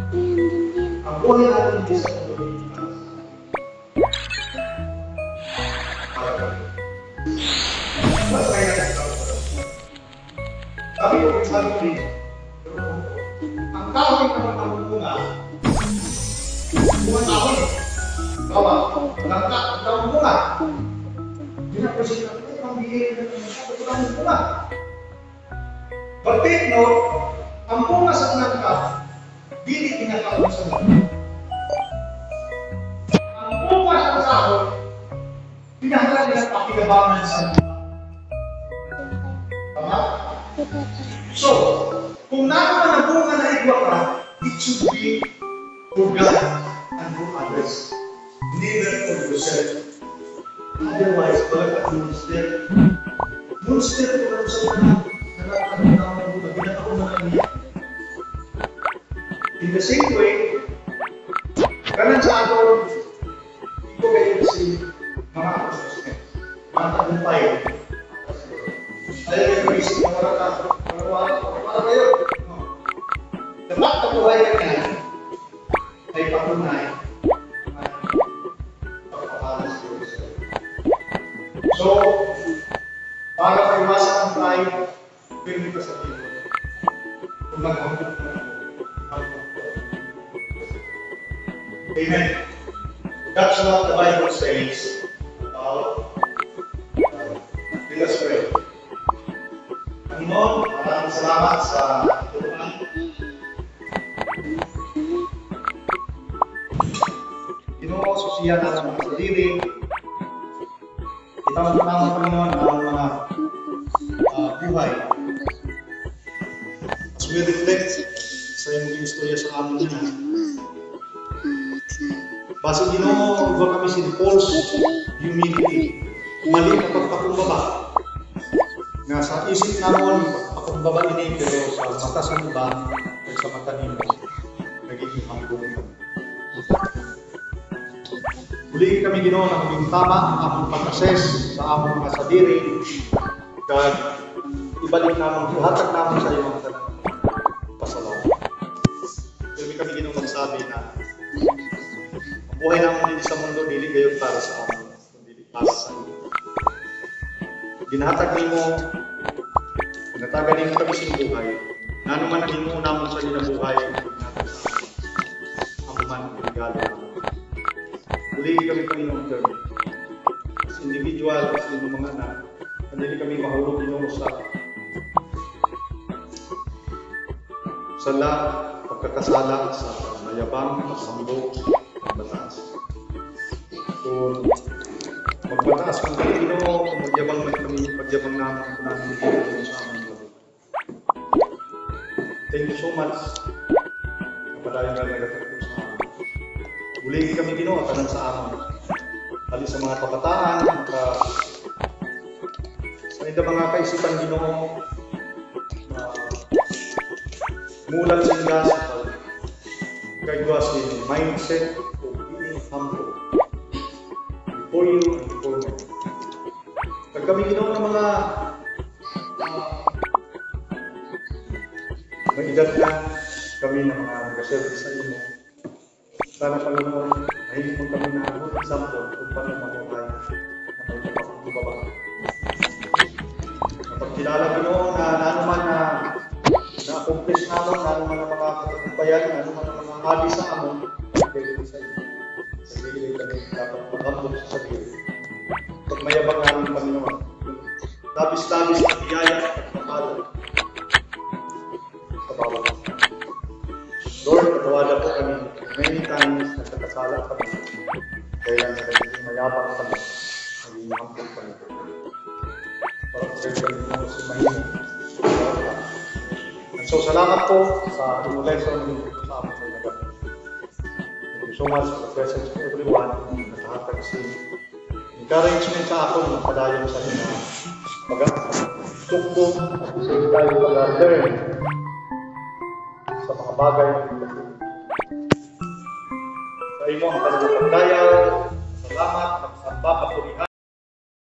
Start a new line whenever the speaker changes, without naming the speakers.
Ang buhay natin hindi sa mundo. Mas kaya natin. Sabi ko din, ang kahoy naman ang bunga, bunga kahoy. Bawa, ang bunga. Pinaprosin natin, ang bigay ng bunga. But take note, ang bunga sa nangka, hindi tinatawag sa mga. Ang bunga sa kahoy, pinahala nila pakilabangan sa mga. Tama? So, kung naman ang bunga na igwa ka, it should be for God and for others. Neither for yourself. Otherwise, balat at monster. Monster ko lang sa mga nakakatawa ng bunga, ginagawa na kanya. In the same way, kanan sa ato, ito kayo si mga apostles, mga tagumpay. Ayaw kayo isip na para kayo. Dapat kabuhay ka niya ay patunay at pagpapalas ko isa. So, para maiwasan ang pride, pwede ka sa tilo. Kung mag-ambot na Amen. That's what the Bible says about let us pray. Panginoon, maraming salamat sa tulungan. Ginoo, susiyan ang mga sarili. Itawag ko naman, Panginoon, ang mga buhay. As we reflect sa iyong istorya sa amin na base Ginoo, iba kami si false humility. Mali na pagpakumbaba. Nga sa isip namin, pagpakumbaba ini, pero sa mata sa iba, at sa mata nimo, nagiging hambong kami. Muli kami Ginoo na maging tama ang among pag-assess sa among mga sadiri, kag ibalik namin, ihatag namin sa iyo mga tanang pasalamat. Pero kami Ginoo magsabi na buhay naman din sa mundo, dili gayon para sa amin, kundi para sa iyo. Ginahatag nimo, natagan nimo kami sa buhay. Nano man ang himo naman sa buhay, ginhatag sa amin. Ako man ang regalo namin. Muli kami Panginoon kami. As individual, as inyong mga anak, hindi kami mahulog Ginoo sa pagkakasala, sa mayabang, pagsambog, magbataas. Kung magbataas kung Ginoo, magyabang man kami, pagyabang namin dito sa aming buhay. Thank you so much. Napadayon na nagtatapos sa amin. Uli kami Ginoo, tanan sa amin. Hali sa mga kabataan, sa ito mga kaisipan Ginoo, mulan sa inyo sa kagwas in mindset of being humble before you and before me. Pag kami Ginoo ng mga may edad na kami ng mga nag-service sa inyo, sana Panginoon, mahilig mo kami na good example kung paano mamuhay na may kapakubaba. Kapagkilala Ginoo na nanuman na na-accomplish namin, nanuman ang mga katagumpayan, nanuman ang mga hali sa amon, pwede sa inyo. Sa gilid kami dapat maghambog sa sarili. Pag mayabang namin Panginoon, labis-labis na biyaya at pagpapala sa bawat. Lord, natawala po kami many times nagkakasala kami. Kaya naging mayabang kami, naging hambog kami. Parang pwede kami mo si Mahimong. So, salamat po sa inyong lesson sa amin sa nagabi. Thank you so much for the presence of everyone. Nakahatag si encouragement sa ako ng padayon sa inyo. Pag-tukbo at tayo pag-learn sa mga bagay sa imo ang pagdayaw. Salamat, magsamba, papurihan.